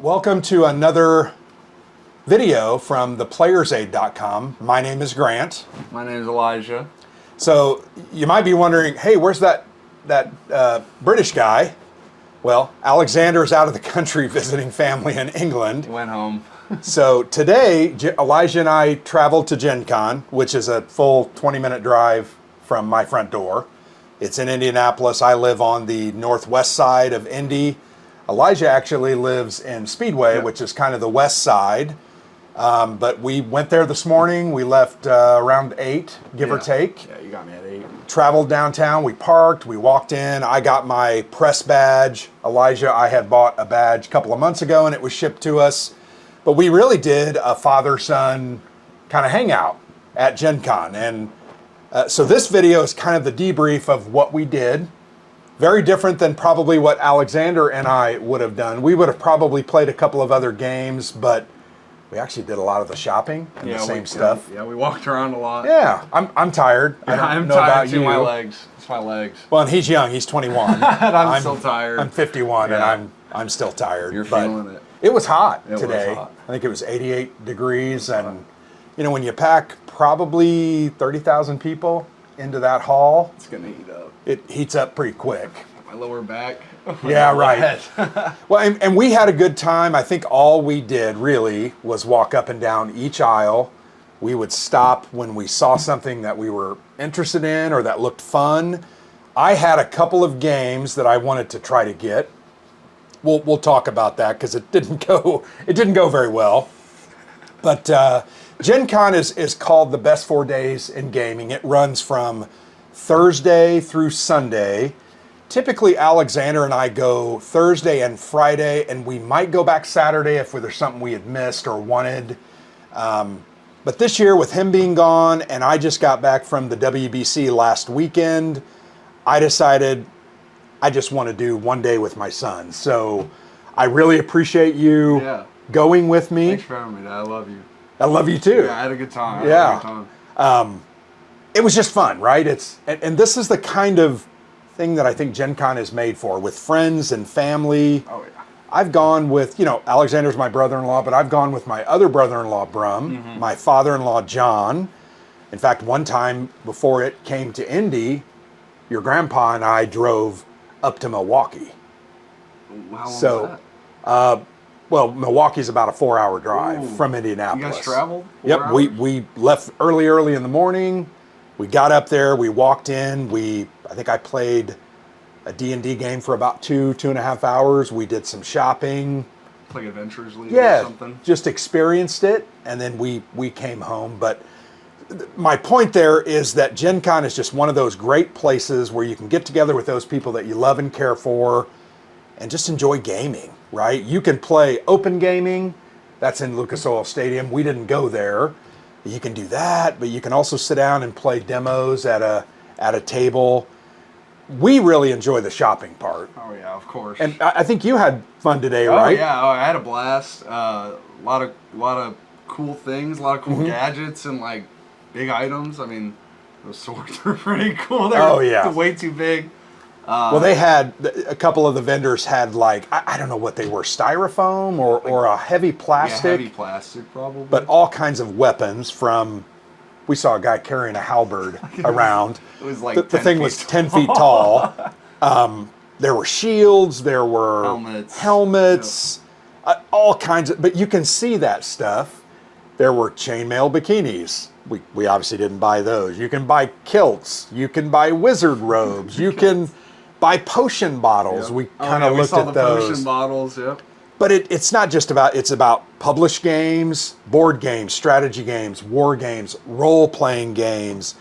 welcome to another video from theplayersaid.com. My name is Grant. My name is Elijah. So you might be wondering, hey, where's that British guy? Well, Alexander's out of the country visiting family in England. Went home. So today, Elijah and I traveled to Gencon, which is a full 20-minute drive from my front door. It's in Indianapolis. I live on the northwest side of Indy. Elijah actually lives in Speedway, which is kind of the west side. But we went there this morning. We left around 8, give or take. Yeah, you got me at 8. Traveled downtown. We parked. We walked in. I got my press badge. Elijah, I had bought a badge a couple of months ago, and it was shipped to us. But we really did a father-son kind of hangout at Gencon. And so this video is kind of the debrief of what we did. Very different than probably what Alexander and I would have done. We would have probably played a couple of other games, but we actually did a lot of the shopping and the same stuff. Yeah, we walked around a lot. Yeah, I'm tired. Yeah, I don't I'm know tired about too. you. My legs. It's my legs. Well, and he's young. He's 21. And I'm still tired. I'm 51, Yeah. and I'm still tired. You're but feeling it. It was hot It was today. hot. I think it was 88 degrees, and you know when you pack probably 30,000 people into that hall, It's gonna heat up. it heats up pretty quick. My lower back. Yeah, right. Well, and we had a good time. I think all we did really was walk up and down each aisle. We would stop when we saw something that we were interested in or that looked fun. I had a couple of games that I wanted to try to get. We'll talk about that because it didn't go very well. But Gen Con is called the best 4 days in gaming. It runs from Thursday through Sunday. Typically, Alexander and I go Thursday and Friday, and we might go back Saturday if there's something we had missed or wanted. But this year, with him being gone, and I just got back from the WBC last weekend, I decided I just want to do 1 day with my son. So I really appreciate you going with me. Thanks for having me, Dad. I love you. I love you too. Yeah, I had a good time. It was just fun, right? And this is the kind of thing that I think Gen Con is made for, with friends and family. Oh, yeah. I've gone with, Alexander's my brother-in-law, but I've gone with my other brother-in-law, Brum, my father-in-law, John. In fact, one time before it came to Indy, your grandpa and I drove up to Milwaukee. How long was that? Well, Milwaukee's about a 4-hour drive from Indianapolis. You guys traveled? Yep, we left early in the morning. We got up there, we walked in, I think I played a D&D game for about 2.5 hours. We did some shopping. Like Adventures League or something? Just experienced it, and then we came home. But my point there is that Gen Con is just one of those great places where you can get together with those people that you love and care for and just enjoy gaming, right? You can play open gaming. That's in Lucas Oil Stadium. We didn't go there. You can do that, but you can also sit down and play demos at a table. We really enjoy the shopping part. Oh yeah, of course. And I think you had fun today, right? Yeah, I had a blast. A lot of cool things, a lot of cool gadgets and like big items. I mean, those swords were pretty cool. They're way too big. Well, they had a couple of the vendors had like I don't know what they were, styrofoam or a heavy plastic. Yeah, heavy plastic probably. But all kinds of weapons from. We saw a guy carrying a halberd around. It was like the thing was 10 feet tall. There were shields. There were helmets, all kinds of. But you can see that stuff. There were chainmail bikinis. We obviously didn't buy those. You can buy kilts. You can buy wizard robes. You can buy potion bottles. We kind of looked at those. Potion bottles. Yep. But it's not just about, it's about published games, board games, strategy games, war games, role-playing games.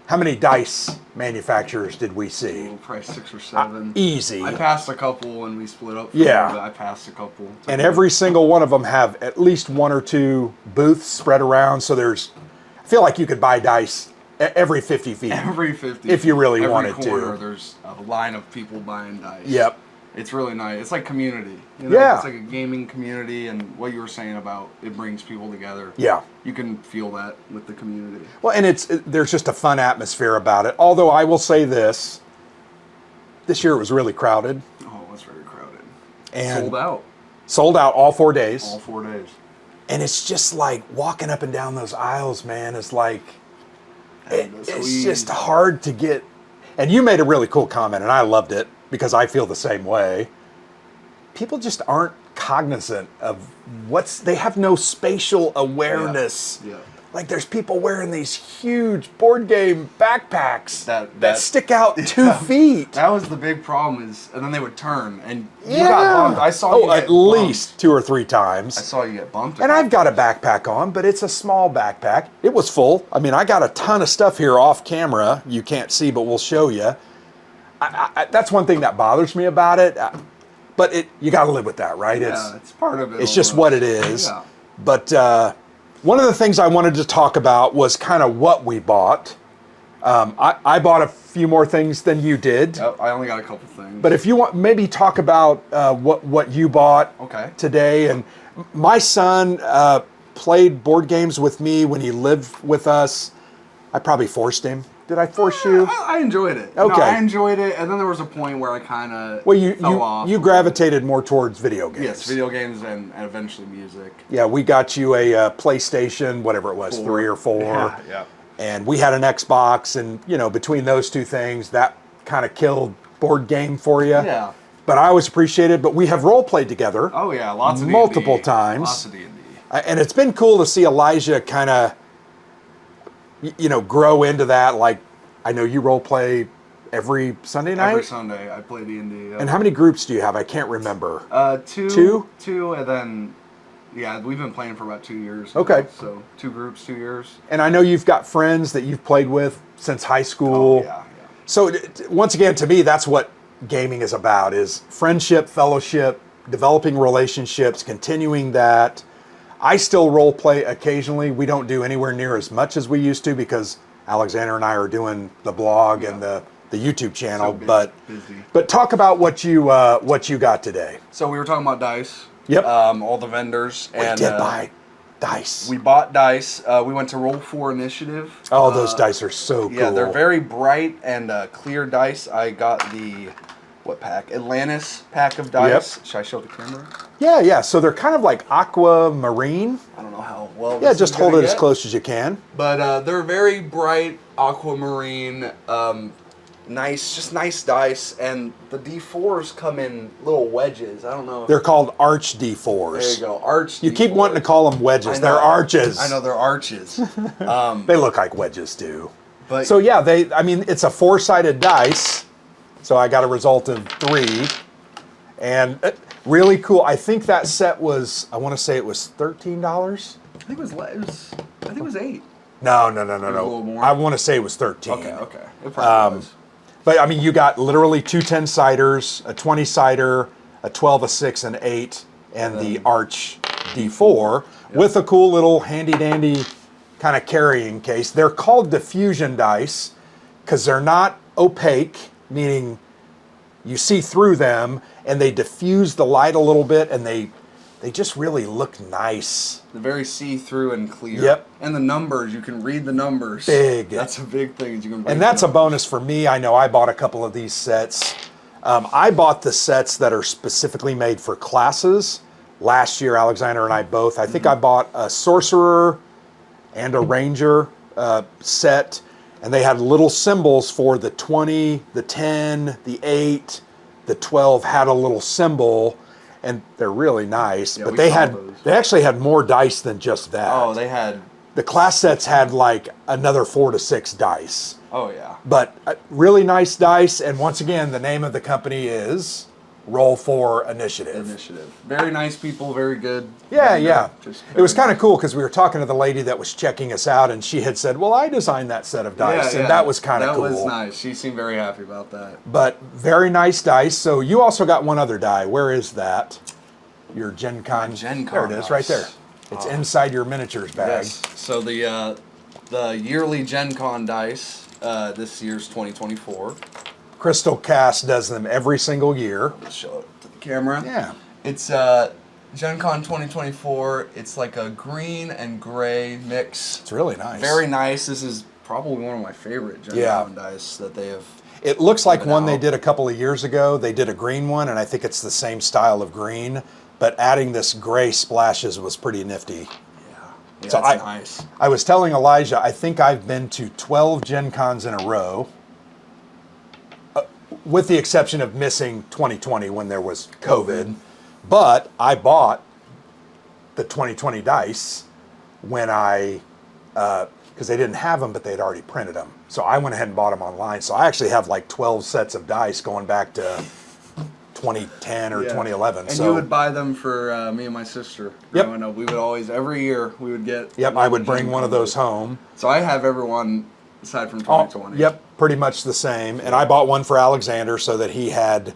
How many dice manufacturers did we see? Probably 6 or 7. Easy. I passed a couple when we split up. I passed a couple. And every single one of them have at least 1 or 2 booths spread around. So I feel like you could buy dice every 50 feet. Every 50 if you really every wanted corner, to. There's a line of people buying dice. Yep. It's really nice. It's like community. Yeah. It's like a gaming community, and what you were saying about it brings people together. Yeah. You can feel that with the community. Well, and there's just a fun atmosphere about it. Although I will say this year it was really crowded. Oh, it was very crowded. And sold out. Sold out all 4 days. All 4 days. And it's just like walking up and down those aisles, man, is like, it's just hard to get. And you made a really cool comment, and I loved it because I feel the same way. People just aren't cognizant of they have no spatial awareness. Yeah. Like there's people wearing these huge board game backpacks that stick out 2 feet. That was the big problem and then they would turn and you got bumped. I saw you get at least 2 or 3 times. I saw you get bumped. And I've got a backpack on, but it's a small backpack. It was full. I mean, I got a ton of stuff here off camera. You can't see, but we'll show you. That's one thing that bothers me about it. But you got to live with that, right? Yeah, it's part of it. It's just what it is. Yeah. But one of the things I wanted to talk about was kind of what we bought. I bought a few more things than you did. I only got a couple things. But if you want, maybe talk about what you bought today. And my son played board games with me when he lived with us. I probably forced him. Did I force you? I enjoyed it. Okay. No, I enjoyed it, and then there was a point where I kind of fell off. You gravitated more towards video games. Yes, video games and eventually music. Yeah, we got you a PlayStation, whatever it was, 3 or 4. Yeah. And we had an Xbox, and between those 2 things, that kind of killed board game for you. Yeah. But I always appreciated. But we have role played together. Oh yeah, lots of multiple D&D. times. Lots of D&D. And it's been cool to see Elijah kind of, grow into that. Like, I know you role play every Sunday night. Every Sunday I play D&D. And how many groups do you have? I can't remember. 2, and then we've been playing for about 2 years. Okay. Now, so 2 groups, 2 years. And I know you've got friends that you've played with since high school. Oh, yeah. So once again, to me, that's what gaming is about: is friendship, fellowship, developing relationships, continuing that. I still role play occasionally. We don't do anywhere near as much as we used to because Alexander and I are doing the blog and the YouTube channel. So busy. But talk about what you got today. So we were talking about dice. Yep. All the vendors. We did buy dice. We bought dice. We went to Roll4 Initiative. Oh, those dice are so cool. Yeah, they're very bright and clear dice. I got the pack? Atlantis pack of dice. Yep. Should I show the camera? Yeah. So they're kind of like aquamarine. I don't know how well. Yeah, just hold it as close as you can. But they're very bright aquamarine, nice dice, and the D4s come in little wedges. I don't know. They're called arch D4s. There you go, arch. You keep wanting to call them wedges. They're arches. I know they're arches. They look like wedges too. But so yeah, it's a 4-sided dice. So I got a result of 3, and really cool. I think that set was, I want to say it was $13. I think it was 8. No. A little more? I want to say it was 13. Okay. It probably was. But you got literally 2 10-siders, a 20-sider, a 12, a 6, an 8, and the arch D4 with a cool little handy-dandy kind of carrying case. They're called diffusion dice because they're not opaque, meaning you see through them, and they diffuse the light a little bit, and they just really look nice. They're very see-through and clear. Yep. And the numbers, you can read the numbers. Big. That's a big thing. You can read and that's a bonus for me. I know I bought a couple of these sets. I bought the sets that are specifically made for classes. Last year, Alexander and I both. I think I bought a sorcerer and a ranger set. And they had little symbols for the 20, the 10, the 8, the 12 had a little symbol, and they're really nice. Yeah, but they actually had more dice than just that. Oh, they had. The class sets had like another 4 to 6 dice. Oh yeah. But really nice dice, and once again, the name of the company is Roll4 Initiative. Very nice people, very good. Yeah. It was kind of nice. cool because we were talking to the lady that was checking us out, and she had said, well, I designed that set of dice, and that was kind of cool. That was nice. She seemed very happy about that. But very nice dice. So you also got one other die. Where is that? Your Gencon. There it is, dice. Right there. It's inside your miniatures bag. Yes. So the yearly Gencon dice, this year's 2024. Crystal Cast does them every single year. Let's show it to the camera. Yeah. It's Gencon 2024. It's like a green and gray mix. It's really nice. Very nice. This is probably one of my favorite Gencon dice that they have. It looks like one they did a couple of years ago. They did a green one, and I think it's the same style of green, but adding this gray splashes was pretty nifty. Yeah, So that's nice. I was telling Elijah, I think I've been to 12 Gen Cons in a row, with the exception of missing 2020 when there was COVID. But I bought the 2020 dice when because they didn't have them, but they'd already printed them. So I went ahead and bought them online. So I actually have like 12 sets of dice going back to 2010 or 2011. And you would buy them for me and my sister. Yep. Growing up. We would always, every year, we would get... Yep, I would bring one of those home. So I have everyone aside from 2020. Yep, pretty much the same. And I bought one for Alexander so that he had...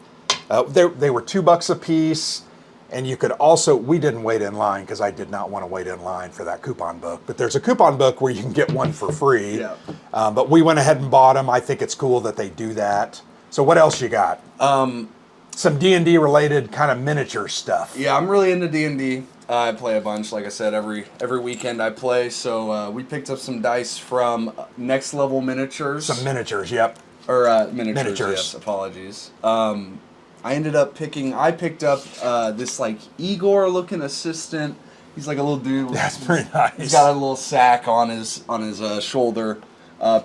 they were $2 a piece. And you could also, we didn't wait in line because I did not want to wait in line for that coupon book. But there's a coupon book where you can get one for free. Yeah. But we went ahead and bought them. I think it's cool that they do that. So what else you got? Some D&D related kind of miniature stuff. Yeah, I'm really into D&D. I play a bunch. Like I said, every weekend I play. So we picked up some dice from Next Level Miniatures. Some miniatures, yep. Or miniatures. Yes, apologies. I ended up I picked up this like Igor looking assistant. He's like a little dude. That's pretty nice. He's got a little sack on his shoulder.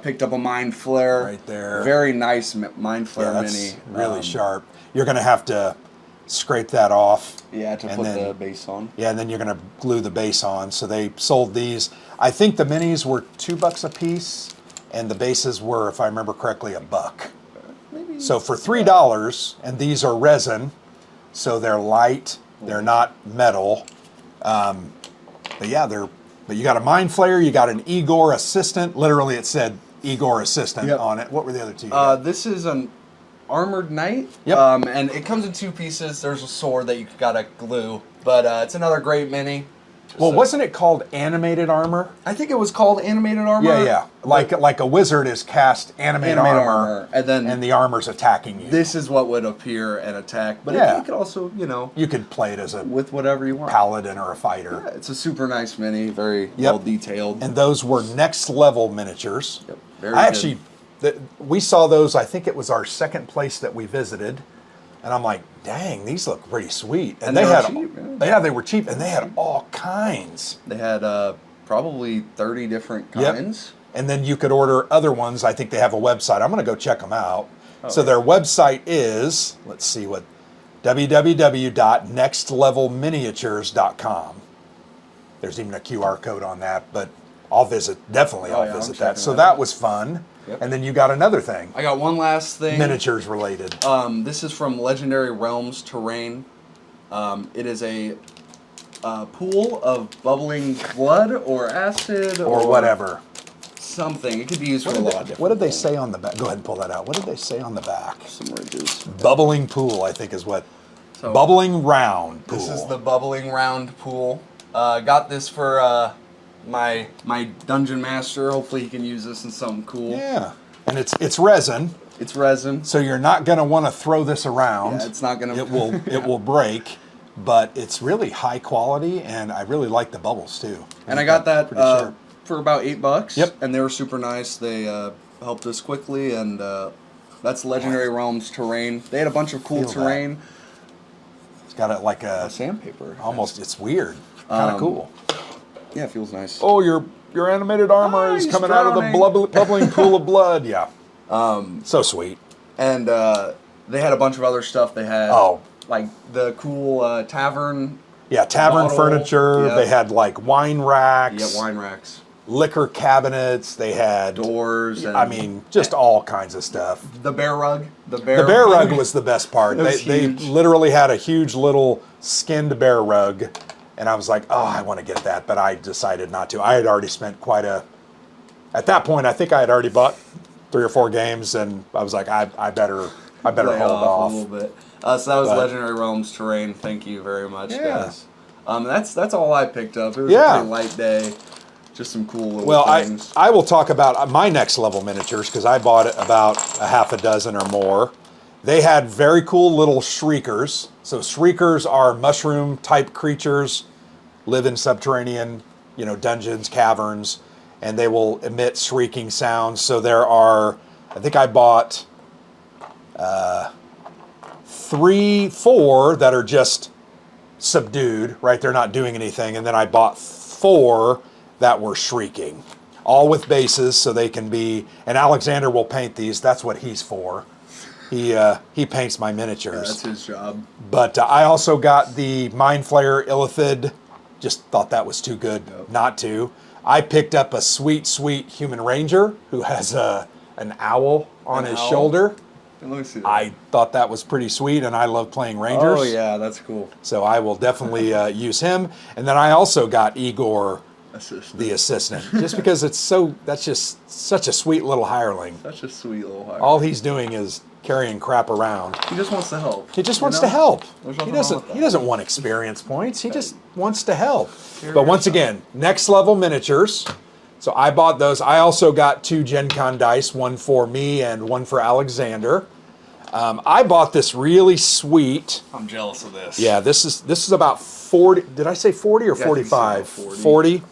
Picked up a Mind Flare. Right there. Very nice Mind Flare that's mini. Really sharp. You're going to have to scrape that off. Yeah, to put the base on. Yeah, and then you're going to glue the base on. So they sold these. I think the minis were $2 a piece, and the bases were, if I remember correctly, $1. Maybe. So for $3, and these are resin, so they're light. They're not metal. But yeah, But you got a Mind Flayer. You got an Igor Assistant. Literally, it said Igor Assistant on it. What were the other two? This is an Armored Knight. Yep. And it comes in 2 pieces. There's a sword that you gotta glue, but it's another great mini. Well, wasn't it called Animated Armor? I think it was called Animated Armor. Yeah. Like a wizard is cast animated armor, and the armor's attacking you. This is what would appear and attack. But you could also, you could play it as with whatever you want, paladin or a fighter. Yeah, it's a super nice mini, very well detailed. And those were Next Level Miniatures. Yep, very good. Actually, we saw those. I think it was our second place that we visited. And I'm like, dang, these look pretty sweet. And they had cheap, they were cheap, and they had all kinds. They had probably 30 different kinds. Yep. And then you could order other ones. I think they have a website. I'm going to go check them out. So their website is, let's see what, www.nextlevelminiatures.com. There's even a QR code on that, but I'll visit that. So that was fun. Yep. And then you got another thing. I got one last thing. Miniatures related. This is from Legendary Realms Terrain. It is a pool of bubbling blood or acid or whatever. Something. It could be used for a lot of different What did they say on the back? Go ahead and pull that out. What did they say on the back? Some ridges. Bubbling pool, I think is what. So, bubbling round pool. This is the bubbling round pool. Got this for my dungeon master. Hopefully he can use this in something cool. Yeah, and it's resin. It's resin. So you're not going to want to throw this around. Yeah, it's not going to. It will break, but it's really high quality, and I really like the bubbles too. And I got that for about $8. Yep. And they were super nice. They helped us quickly, and that's Legendary Realms Terrain. They had a bunch of cool terrain. It's got like a sandpaper. Almost, it's weird. Kind of cool. Yeah, it feels nice. Oh, your animated armor is coming out of the bubbling pool of blood. Yeah. So sweet. And they had a bunch of other stuff. They had like the cool tavern. Yeah, tavern model. furniture. Yep. They had like wine racks. Yeah, wine racks. Liquor cabinets. They had doors. And, I mean, just all kinds of stuff. The bear rug. The bear rug was the best part. They literally had a huge little skinned bear rug. And I was like, oh, I want to get that, but I decided not to. I had already spent at that point, I think I had already bought 3 or 4 games, and I was like, I better hold off a little bit. So that was Legendary Realms Terrain. Thank you very much, guys. That's all I picked up. It was a pretty light day. Just some cool little things. I will talk about my Next Level miniatures because I bought about a half a dozen or more. They had very cool little shriekers. So shriekers are mushroom-type creatures, live in subterranean, dungeons, caverns, and they will emit shrieking sounds. So there are, I think I bought 3, 4 that are just subdued, right? They're not doing anything. And then I bought 4 that were shrieking, all with bases so they can be, and Alexander will paint these. That's what he's for. He paints my miniatures. That's his job. But I also got the Mind Flayer Illithid. Just thought that was too good not to. I picked up a sweet, sweet human ranger who has an owl on his shoulder. Let me see that. I thought that was pretty sweet, and I love playing rangers. Oh yeah, that's cool. So I will definitely use him. And then I also got Igor, the assistant, just because that's just such a sweet little hireling. Such a sweet little hireling. All he's doing is carrying crap around. He just wants to help. He just wants to help. He doesn't want experience points. He just wants to help. But once again, next level miniatures. So I bought those. I also got 2 Gencon dice, one for me and one for Alexander. I bought this really sweet. I'm jealous of this. Yeah, this is about 40. Did I say 40 or 45? 40.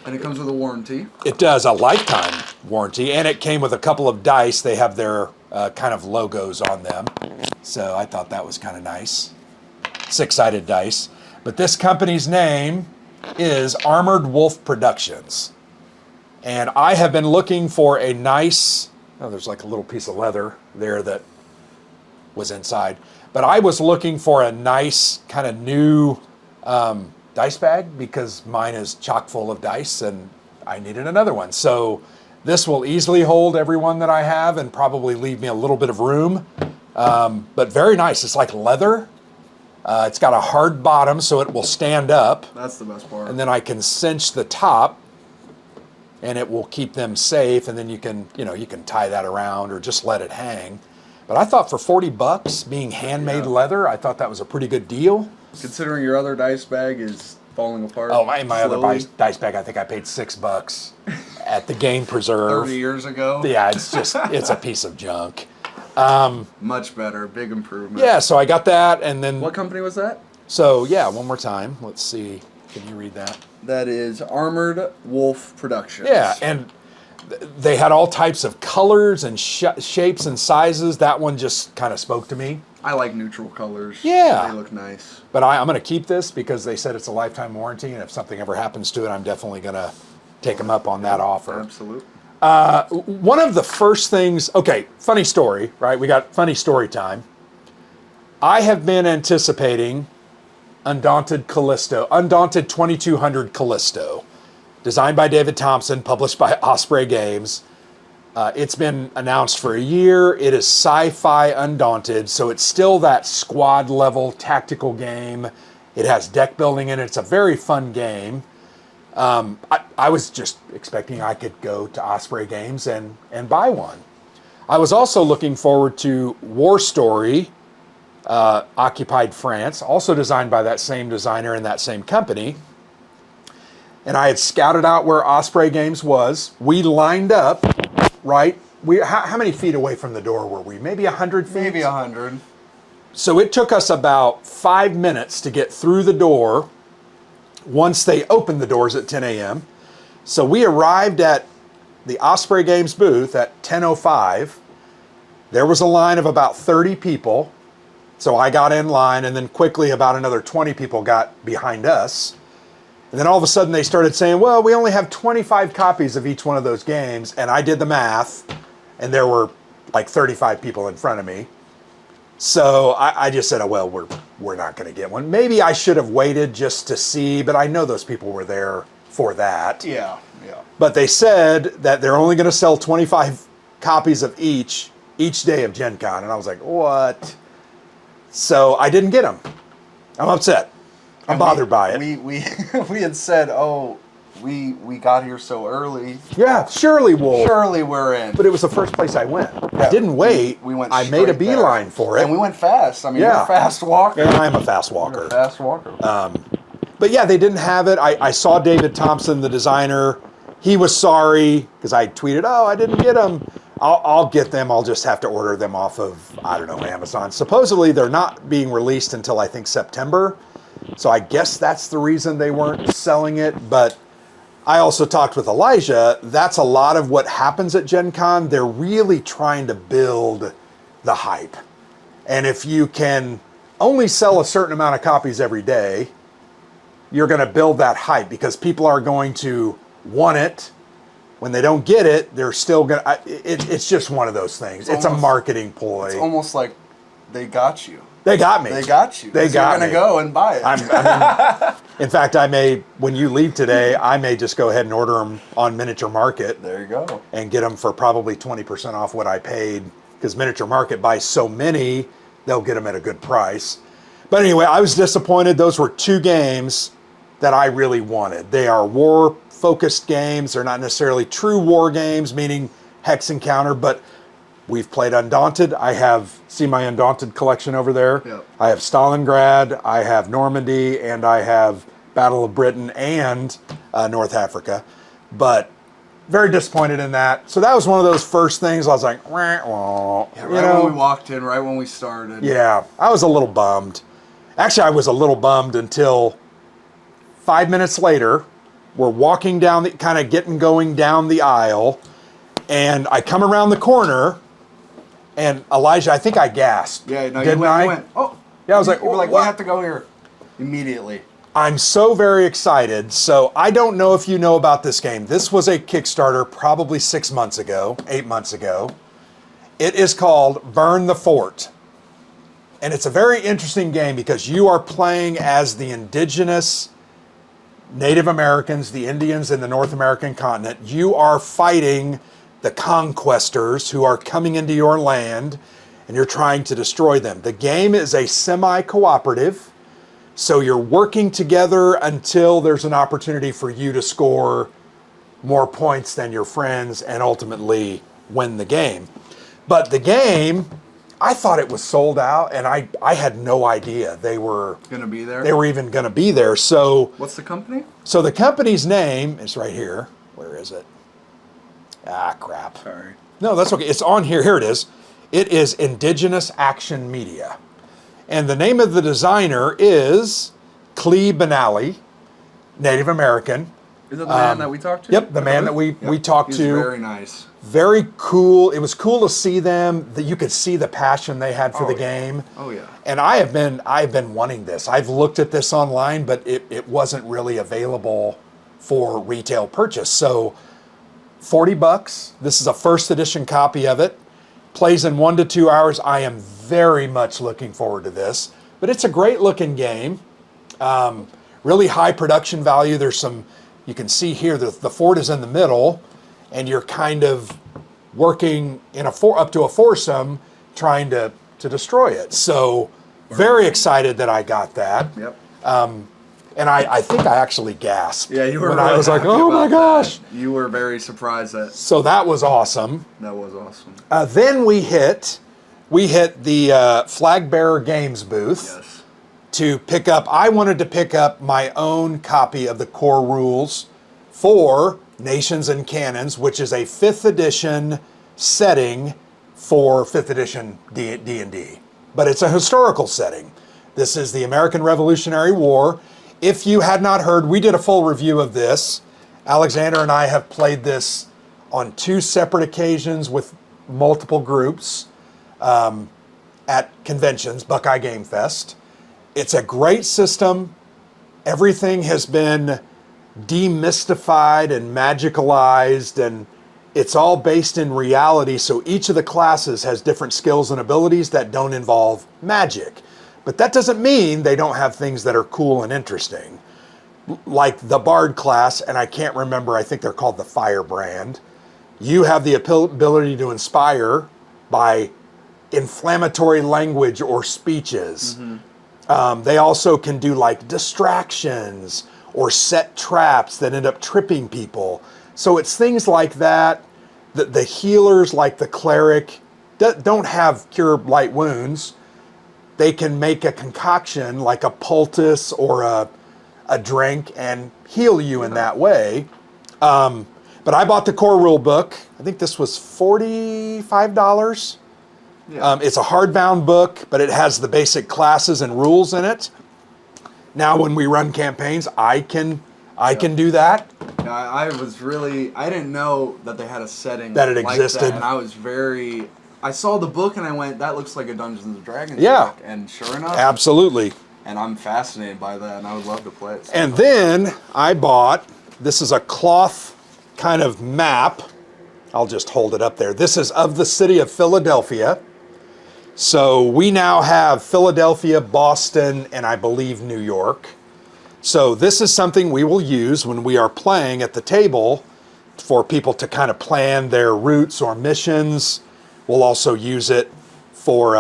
And it comes with a warranty. It does, a lifetime warranty, and it came with a couple of dice. They have their kind of logos on them. So I thought that was kind of nice. 6-sided dice. But this company's name is Armored Wolf Productions. And I have been looking for a nice, there's like a little piece of leather there that was inside. But I was looking for a nice kind of new dice bag because mine is chock full of dice and I needed another one. So this will easily hold every one that I have and probably leave me a little bit of room. But very nice. It's like leather. It's got a hard bottom so it will stand up. That's the best part. And then I can cinch the top and it will keep them safe, and then you can tie that around or just let it hang. But I thought for $40 being handmade leather, I thought that was a pretty good deal. Considering your other dice bag is falling apart. Oh, my other dice bag, I think I paid $6 at the Game Preserve. 30 years ago? Yeah, it's a piece of junk. Much better, big improvement. Yeah, so I got that, and then... What company was that? So, yeah, one more time. Let's see. Can you read that? That is Armored Wolf Productions. Yeah, and they had all types of colors and shapes and sizes. That one just kind of spoke to me. I like neutral colors. Yeah. They look nice. But I'm going to keep this because they said it's a lifetime warranty, and if something ever happens to it, I'm definitely going to take them up on that offer. Absolutely. One of the first things... Okay, funny story, right? We got funny story time. I have been anticipating Undaunted 2200 Callisto, designed by David Thompson, published by Osprey Games. It's been announced for a year. It is sci-fi Undaunted, so it's still that squad level tactical game. It has deck building in it. It's a very fun game. I was just expecting I could go to Osprey Games and buy one. I was also looking forward to War Story, Occupied France, also designed by that same designer and that same company. And I had scouted out where Osprey Games was. We lined up, right? How many feet away from the door were we? Maybe 100 feet? Maybe 100. So it took us about 5 minutes to get through the door once they opened the doors at 10 a.m. So we arrived at the Osprey Games booth at 10:05. There was a line of about 30 people. So I got in line, and then quickly about another 20 people got behind us. And then all of a sudden they started saying, well, we only have 25 copies of each one of those games. And I did the math, and there were like 35 people in front of me. So I just said, oh, well, we're not going to get one. Maybe I should have waited just to see, but I know those people were there for that. Yeah. But they said that they're only going to sell 25 copies of each day of Gen Con. And I was like, what? So I didn't get them. I'm upset. I'm bothered by it. We had said, oh, we got here so early. Yeah, surely we're in. But it was the first place I went. Yeah, I didn't wait. We went. I made a beeline for it, and we went fast. I mean, you're a fast walker. Yeah, I'm a fast walker. You're a fast walker. But yeah, they didn't have it. I saw David Thompson, the designer. He was sorry because I tweeted, oh, I didn't get them. I'll get them. I'll just have to order them off of, I don't know, Amazon. Supposedly they're not being released until I think September. So I guess that's the reason they weren't selling it. But I also talked with Elijah. That's a lot of what happens at Gen Con. They're really trying to build the hype. And if you can only sell a certain amount of copies every day, you're going to build that hype because people are going to want it. When they don't get it, they're still going to... It's just one of those things. It's a marketing ploy. It's almost like they got you. They got me. They got you. They got me. You're going to go and buy it. In fact, when you leave today, I may just go ahead and order them on Miniature Market. There you go. And get them for probably 20% off what I paid. Because Miniature Market buys so many, they'll get them at a good price. But anyway, I was disappointed. Those were 2 games that I really wanted. They are war-focused games. They're not necessarily true war games, meaning hex encounter, but we've played Undaunted. See my Undaunted collection over there. Yep. I have Stalingrad, I have Normandy, and I have Battle of Britain and North Africa. But very disappointed in that. So that was one of those first things I was like, wah, yeah, when we walked in, right when we started. Yeah, I was a little bummed. Actually, I was a little bummed until 5 minutes later, we're walking down, going down the aisle, and I come around the corner, and Elijah, I think I gasped. Yeah, no, didn't I? You went, oh. Yeah, I was like, you were like, what? we have to go here immediately. I'm so very excited. So I don't know if you know about this game. This was a Kickstarter probably 8 months ago. It is called Burn the Fort. And it's a very interesting game because you are playing as the indigenous Native Americans, the Indians in the North American continent. You are fighting the conquestors who are coming into your land, and you're trying to destroy them. The game is a semi-cooperative, so you're working together until there's an opportunity for you to score more points than your friends and ultimately win the game. But the game, I thought it was sold out, and I had no idea they were going to be there. They were even going to be there. So what's the company? So the company's name is right here. Where is it? Ah, crap. Sorry. No, that's okay. It's on here. Here it is. It is Indigenous Action Media. And the name of the designer is Clee Benally, Native American. Is it the man that we talked to? Yep, the man that we talked to. He's very nice. Very cool. It was cool to see them. That you could see the passion they had for the game. Oh yeah. And I've been wanting this. I've looked at this online, but it wasn't really available for retail purchase. So $40. This is a first edition copy of it. Plays in 1 to 2 hours. I am very much looking forward to this. But it's a great looking game. Really high production value. There's some, you can see here the fort is in the middle, and you're kind of working in up to a foursome trying to destroy it. So very excited that I got that. Yep. And I think I actually gasped. Yeah, you were. When really I was like, "Oh my gosh!" That. You were very surprised that. So that was awesome. That was awesome. Then we hit the Flag Bearer Games booth. Yes. To pick up. I wanted to pick up my own copy of the core rules for Nations and Cannons, which is a 5th edition setting for 5th edition D&D. But it's a historical setting. This is the American Revolutionary War. If you had not heard, we did a full review of this. Alexander and I have played this on 2 separate occasions with multiple groups at conventions, Buckeye Game Fest. It's a great system. Everything has been demystified and magicalized, and it's all based in reality. So each of the classes has different skills and abilities that don't involve magic. But that doesn't mean they don't have things that are cool and interesting. Like the Bard class, and I can't remember, I think they're called the Firebrand. You have the ability to inspire by inflammatory language or speeches. Mm-hmm. They also can do like distractions or set traps that end up tripping people. So it's things like that. The healers, like the cleric, don't have cure light wounds. They can make a concoction like a poultice or a drink and heal you in that way. But I bought the core rule book. I think this was $45. Yeah. It's a hardbound book, but it has the basic classes and rules in it. Now, when we run campaigns, I can do that. Yeah, I didn't know that they had a setting that it existed, like that, and I saw the book and I went, that looks like a Dungeons and Dragons book. And sure enough. Absolutely. And I'm fascinated by that, and I would love to play it. And then I bought, this is a cloth kind of map. I'll just hold it up there. This is of the city of Philadelphia. So we now have Philadelphia, Boston, and I believe New York. So this is something we will use when we are playing at the table for people to kind of plan their routes or missions. We'll also use it for,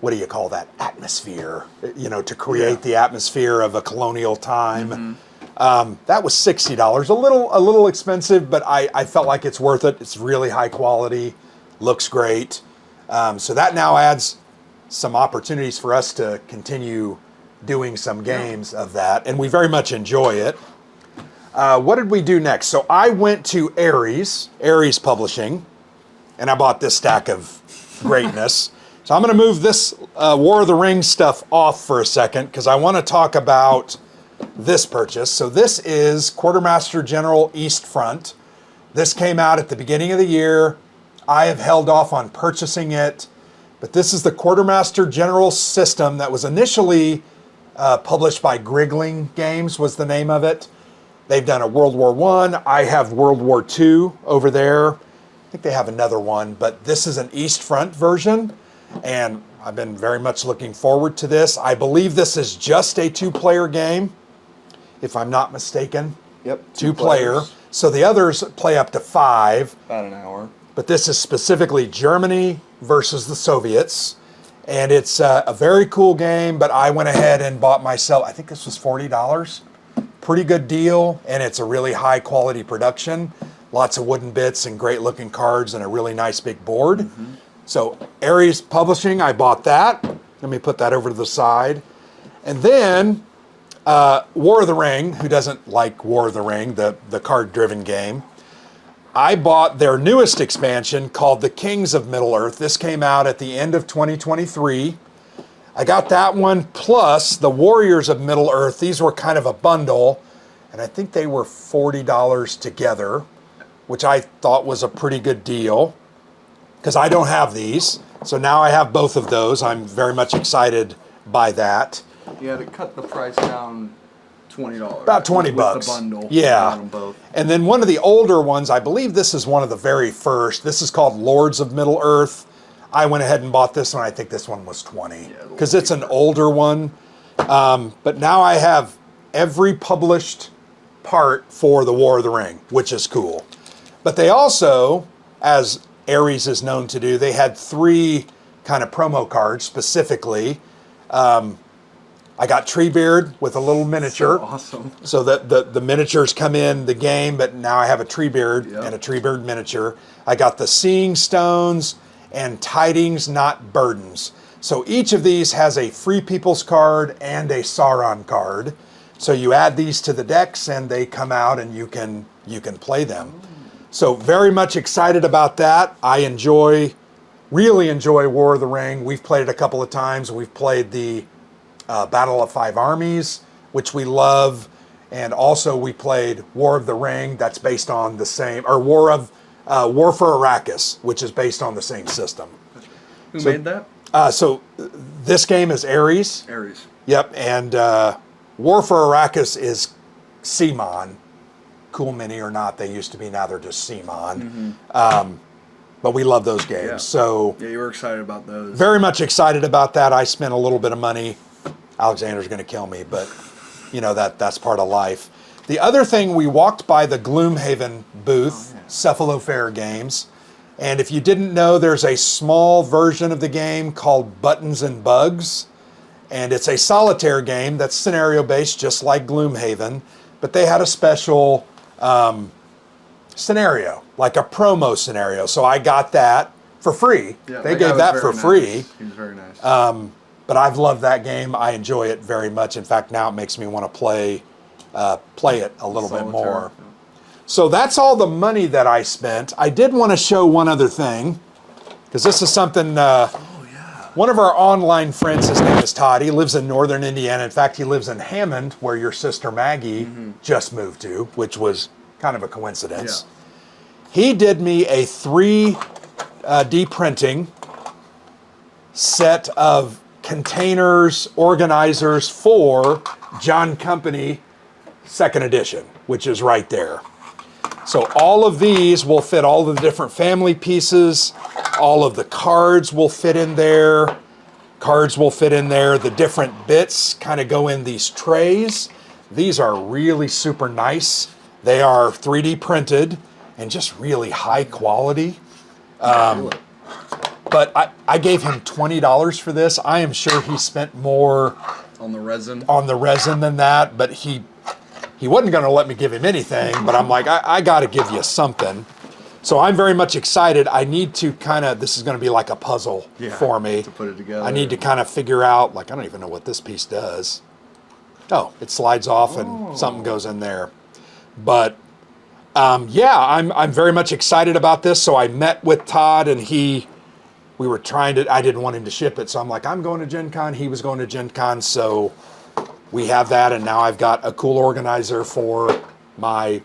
what do you call that? Atmosphere, you know, to create the atmosphere of a colonial time. That was $60, a little expensive, but I felt like it's worth it. It's really high quality, looks great. So that now adds some opportunities for us to continue doing some games of that, and we very much enjoy it. What did we do next? So I went to Ares Publishing, and I bought this stack of greatness. So I'm going to move this War of the Rings stuff off for a second because I want to talk about this purchase. So this is Quartermaster General East Front. This came out at the beginning of the year. I have held off on purchasing it, but this is the Quartermaster General system that was initially published by Griggling Games was the name of it. They've done a World War I. I have World War II over there. I think they have another one, but this is an East Front version. And I've been very much looking forward to this. I believe this is just a 2-player game, if I'm not mistaken. Yep. 2-player. So the others play up to 5. About an hour. But this is specifically Germany versus the Soviets. And it's a very cool game, but I went ahead and bought myself, I think this was $40. Pretty good deal, and it's a really high quality production. Lots of wooden bits and great looking cards and a really nice big board. So Ares Publishing, I bought that. Let me put that over to the side. And then War of the Ring, who doesn't like War of the Ring, the card-driven game, I bought their newest expansion called The Kings of Middle-earth. This came out at the end of 2023. I got that one plus the Warriors of Middle-earth. These were kind of a bundle, and I think they were $40 together, which I thought was a pretty good deal because I don't have these. So now I have both of those. I'm very much excited by that. You had to cut the price down $20. About 20 bucks. With the bundle. Yeah. Both. And then one of the older ones, I believe this is one of the very first. This is called Lords of Middle-earth. I went ahead and bought this one. I think this one was 20 because it's an older one. But now I have every published part for the War of the Ring, which is cool. But they also, as Ares is known to do, they had 3 kind of promo cards specifically. I got Treebeard with a little miniature. So awesome. So that the miniatures come in the game, but now I have a Treebeard and a Treebeard miniature. I got the Seeing Stones and Tidings Not Burdens. So each of these has a Free People's card and a Sauron card. So you add these to the decks and they come out and you can play them. So very much excited about that. I really enjoy War of the Ring. We've played it a couple of times. We've played the Battle of 5 Armies, which we love. And also we played War of the Ring, that's based on the same, or War for Arrakis, which is based on the same system. Who made that? So this game is Ares. Ares. Yep, and War for Arrakis is CMON. Cool Mini or not, they used to be, now they're just CMON. But we love those games. Yeah. So yeah, you were excited about those. Very much excited about that. I spent a little bit of money. Alexander's going to kill me, but you know that's part of life. The other thing, we walked by the Gloomhaven booth, Cephalofair Games, and if you didn't know, there's a small version of the game called Buttons and Bugs, and it's a solitaire game that's scenario-based, just like Gloomhaven, but they had a special scenario, like a promo scenario, so I got that for free. Yeah, they gave that for free. He was very nice. But I've loved that game. I enjoy it very much. In fact, now it makes me want to play it a little bit more. Yeah. So that's all the money that I spent. I did want to show one other thing, because this is something, one of our online friends, his name is Todd. He lives in northern Indiana. In fact, he lives in Hammond, where your sister Maggie just moved to, which was kind of a coincidence. Yeah. He did me a 3D printing set of containers, organizers for John Company 2nd edition, which is right there. So all of these will fit all of the different family pieces. All of the cards will fit in there. Cards will fit in there. The different bits kind of go in these trays. These are really super nice. They are 3D printed and just really high quality. But I gave him $20 for this. I am sure he spent more on the resin than that, but he wasn't going to let me give him anything, but I'm like, I got to give you something. So I'm very much excited. I need to this is going to be like a puzzle for me. To put it together. I need to kind of figure out, I don't even know what this piece does. Oh, it slides off and something goes in there. But I'm very much excited about this. So I met with Todd and we were I didn't want him to ship it. So I'm like, I'm going to Gen Con. He was going to Gen Con. So we have that. And now I've got a cool organizer for my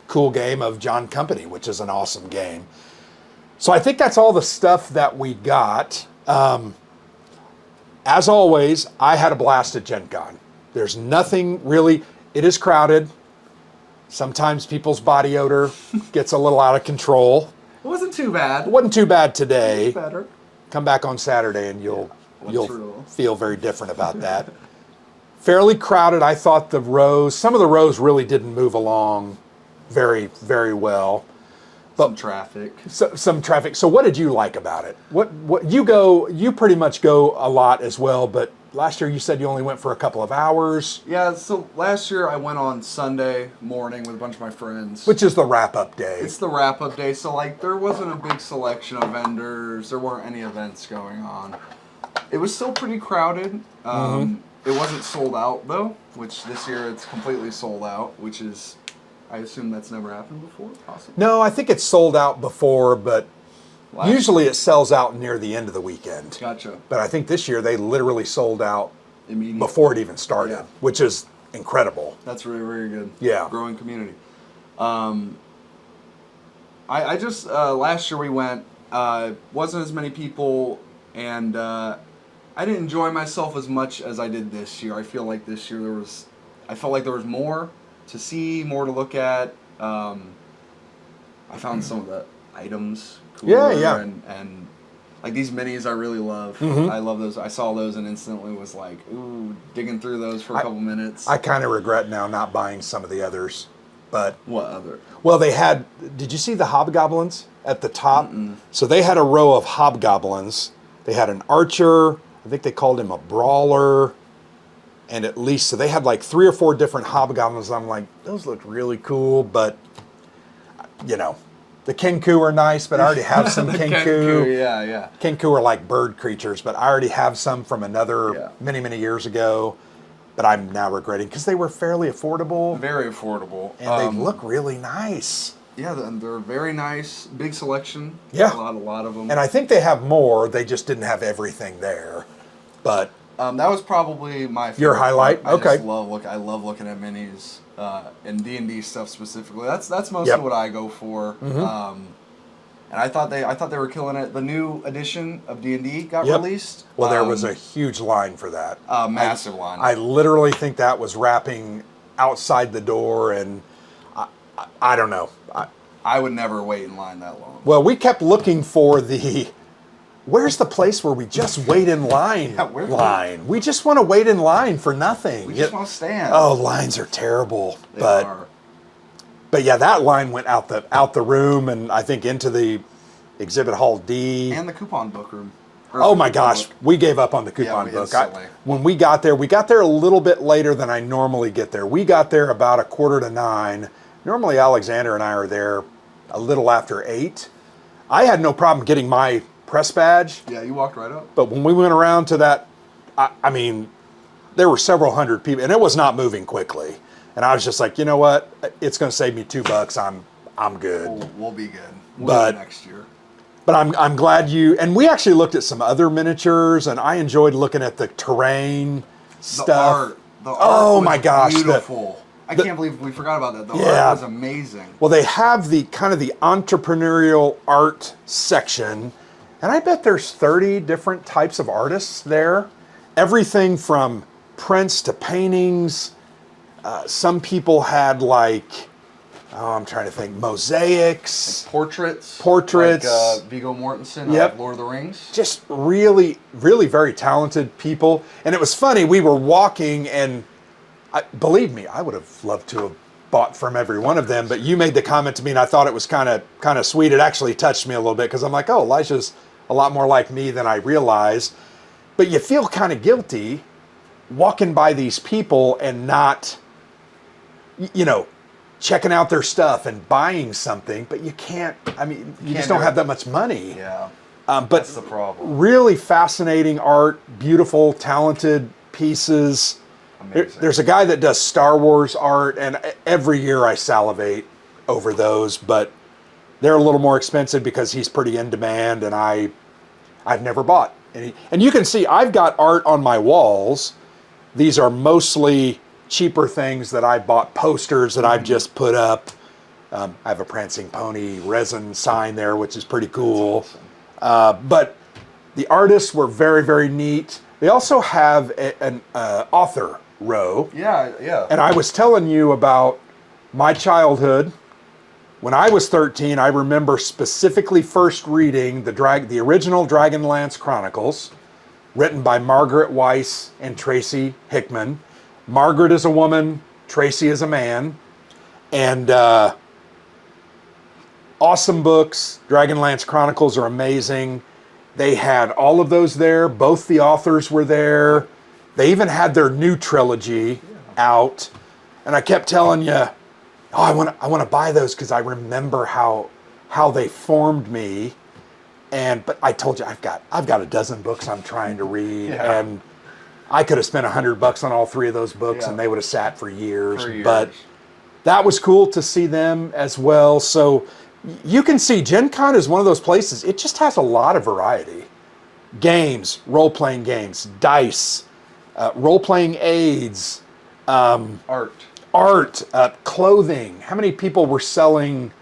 cool game of John Company, which is an awesome game. So I think that's all the stuff that we got. As always, I had a blast at Gen Con. There's nothing really, it is crowded. Sometimes people's body odor gets a little out of control. It wasn't too bad. It wasn't too bad today. It was better. Come back on Saturday and you'll feel very different about that. Fairly crowded. I thought some of the rows really didn't move along very, very well. But some traffic. Some traffic. So what did you like about it? What you pretty much go a lot as well, but last year you said you only went for a couple of hours. Yeah, so last year I went on Sunday morning with a bunch of my friends. Which is the wrap-up day. It's the wrap-up day, so there wasn't a big selection of vendors. There weren't any events going on. It was still pretty crowded. It wasn't sold out, though, which this year it's completely sold out, which is, I assume that's never happened before, possibly? No, I think it's sold out before, but usually it sells out near the end of the weekend. Gotcha. But I think this year they literally sold out immediately before it even started, which is incredible. That's very, very good. Yeah. Growing community. I just, last year we went, wasn't as many people, and I didn't enjoy myself as much as I did this year. I feel like this year I felt like there was more to see, more to look at. I found some of the items cooler. Yeah. And like these minis I really love. I love those. I saw those and instantly was like, ooh, digging through those for a couple minutes. I kind of regret now not buying some of the others. But what other? Well, did you see the hobgoblins at the top? So they had a row of hobgoblins. They had an archer, I think they called him a brawler, and so they had like 3 or 4 different hobgoblins. I'm like, those look really cool, but the Kenku are nice, but I already have some Kenku. Yeah. Kenku are like bird creatures, but I already have some from another many, many years ago. But I'm now regretting because they were fairly affordable. Very affordable. And they look really nice. Yeah, they're very nice. Big selection. Yeah. A lot of them. And I think they have more. They just didn't have everything there. But that was probably my favorite. Your highlight? Part. Okay. I love looking at minis and D&D stuff specifically. That's mostly what I go for. And I thought they were killing it. The new edition of D&D got released. Well, there was a huge line for that. A massive line. I literally think that was wrapping outside the door, and I don't know. I would never wait in line that long. Well, we kept looking for where's the place where we just wait in line? Line. We just want to wait in line for nothing. We just want to stand. Oh, lines are terrible. They are. But yeah, that line went out the room and I think into the exhibit hall D. And the coupon book room. Oh my gosh, we gave up on the coupon book. When we got there a little bit later than I normally get there. We got there about 8:45. Normally Alexander and I are there a little after 8. I had no problem getting my press badge. Yeah, you walked right up. But when we went around to that, I mean, there were several hundred people and it was not moving quickly. And I was just like, you know what? It's going to save me $2. I'm good. We'll be good. We'll do it next year. But I'm glad and we actually looked at some other miniatures, and I enjoyed looking at the terrain stuff. The art was my gosh, beautiful. I can't believe we forgot about that. The art was amazing. Well, they have the kind of the entrepreneurial art section, And I bet there's 30 different types of artists there. Everything from prints to paintings. Some people had I'm trying to think, mosaics. Like portraits. Like Viggo Mortensen Yep. of Lord of the Rings. Just really, really very talented people. And it was funny, we were walking and believe me, I would have loved to have bought from every one of them, but you made the comment to me and I thought it was kind of sweet. It actually touched me a little bit because I'm like, oh, Elijah's a lot more like me than I realized. But you feel kind of guilty walking by these people and not, checking out their stuff and buying something, but you can't, you just don't have that much money. Yeah. But that's the problem. Really fascinating art, beautiful, talented pieces. There's a guy that does Star Wars art, and every year I salivate over those, but they're a little more expensive because he's pretty in demand, and I've never bought any. And you can see I've got art on my walls. These are mostly cheaper things that I bought, posters that I've just put up. I have a Prancing Pony resin sign there, which is pretty cool. Awesome. But the artists were very, very neat. They also have an author row. Yeah. And I was telling you about my childhood. When I was 13, I remember specifically first reading the original Dragonlance Chronicles, written by Margaret Weiss and Tracy Hickman. Margaret is a woman, Tracy is a man, and awesome books. Dragonlance Chronicles are amazing. They had all of those there. Both the authors were there. They even had their new trilogy out, and I kept telling you, I want to buy those because I remember how they formed me. But I told you I've got a dozen books I'm trying to read, and I could have spent $100 on all three of those books, and they would have sat for years. But that was cool to see them as well. So you can see Gencon is one of those places. It just has a lot of variety. Games, role-playing games, dice, role-playing aids, art, clothing. How many people were selling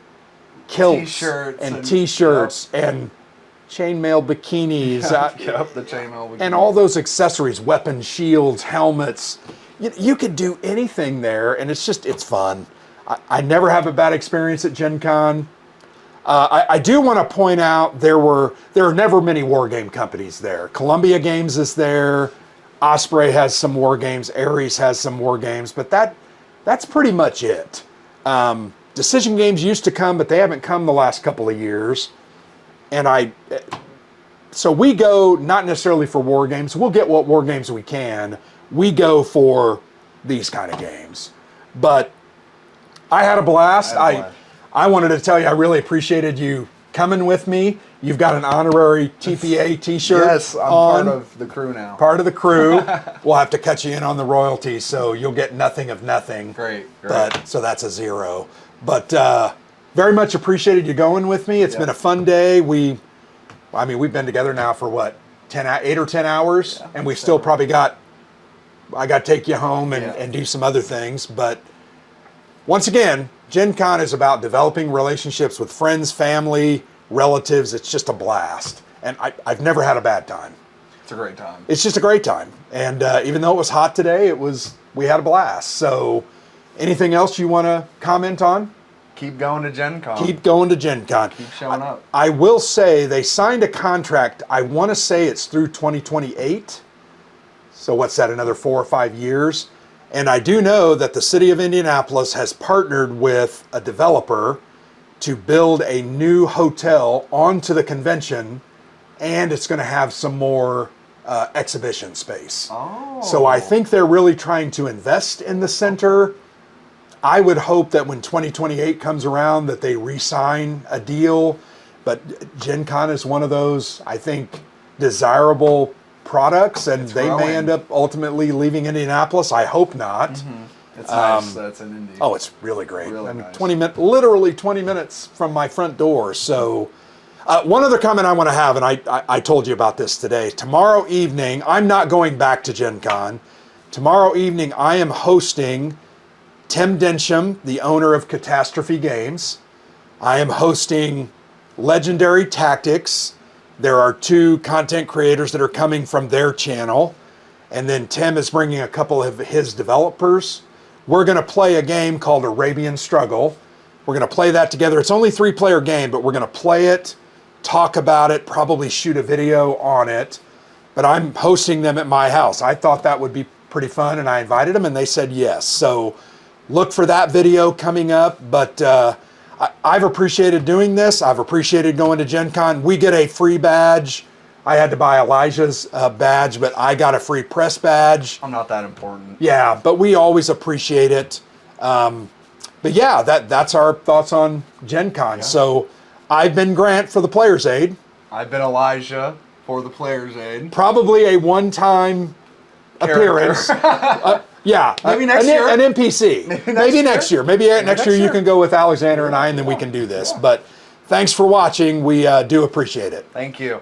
kilts T-shirts and T-shirts and chainmail bikinis, the chainmail bikini, and all those accessories, weapons, shields, helmets. You could do anything there, and it's fun. I never have a bad experience at Gen Con. I do want to point out there are never many war game companies there. Columbia Games is there. Osprey has some war games. Ares has some war games, but that's pretty much it. Decision Games used to come, but they haven't come the last couple of years. So we go not necessarily for war games. We'll get what war games we can. We go for these kind of games. But I had a blast. I wanted to tell you I really appreciated you coming with me. You've got an honorary TPA T-shirt. Yes, I'm part of the crew now. Part of the crew. We'll have to cut you in on the royalties, so you'll get nothing of nothing. Great. So that's a zero. But very much appreciated you going with me. It's been a fun day. We've been together now for what, 8 or 10 hours, and we've still probably I got to take you home and do some other things. But once again, Gen Con is about developing relationships with friends, family, relatives. It's just a blast. And I've never had a bad time. It's a great time. It's just a great time. And even though it was hot today, we had a blast. So anything else you want to comment on? Keep going to Gen Con. Keep going to Gen Con. Keep showing up. I will say they signed a contract. I want to say it's through 2028. So what's that, another 4 or 5 years? And I do know that the city of Indianapolis has partnered with a developer to build a new hotel onto the convention, and it's going to have some more exhibition space. Oh. So I think they're really trying to invest in the center. I would hope that when 2028 comes around that they re-sign a deal, but Gen Con is one of those, I think, desirable products, and they may end up ultimately leaving Indianapolis. I hope not. Mm-hmm. It's nice that's in Indy. Oh, it's really great. Really nice. Literally 20 minutes from my front door. So one other comment I want to have, and I told you about this today. Tomorrow evening, I'm not going back to Gen Con. Tomorrow evening, I am hosting Tim Densham, the owner of Catastrophe Games. I am hosting Legendary Tactics, There are 2 content creators that are coming from their channel. And then Tim is bringing a couple of his developers. We're going to play a game called Arabian Struggle. We're going to play that together. It's only a 3-player game, but we're going to play it, talk about it, probably shoot a video on it. But I'm hosting them at my house. I thought that would be pretty fun, and I invited them, and they said yes. So look for that video coming up. But I've appreciated doing this. I've appreciated going to Gencon. We get a free badge. I had to buy Elijah's badge, but I got a free press badge. I'm not that important. Yeah, but we always appreciate it. But yeah, that's our thoughts on Gencon. Yeah. So I've been Grant for the Player's Aid. I've been Elijah for the Player's Aid. Probably a one-time appearance. Yeah, maybe next year. An NPC. Maybe next year. Maybe next year you can go with Alexander and I, and then we can do this. But thanks for watching. We do appreciate it. Thank you.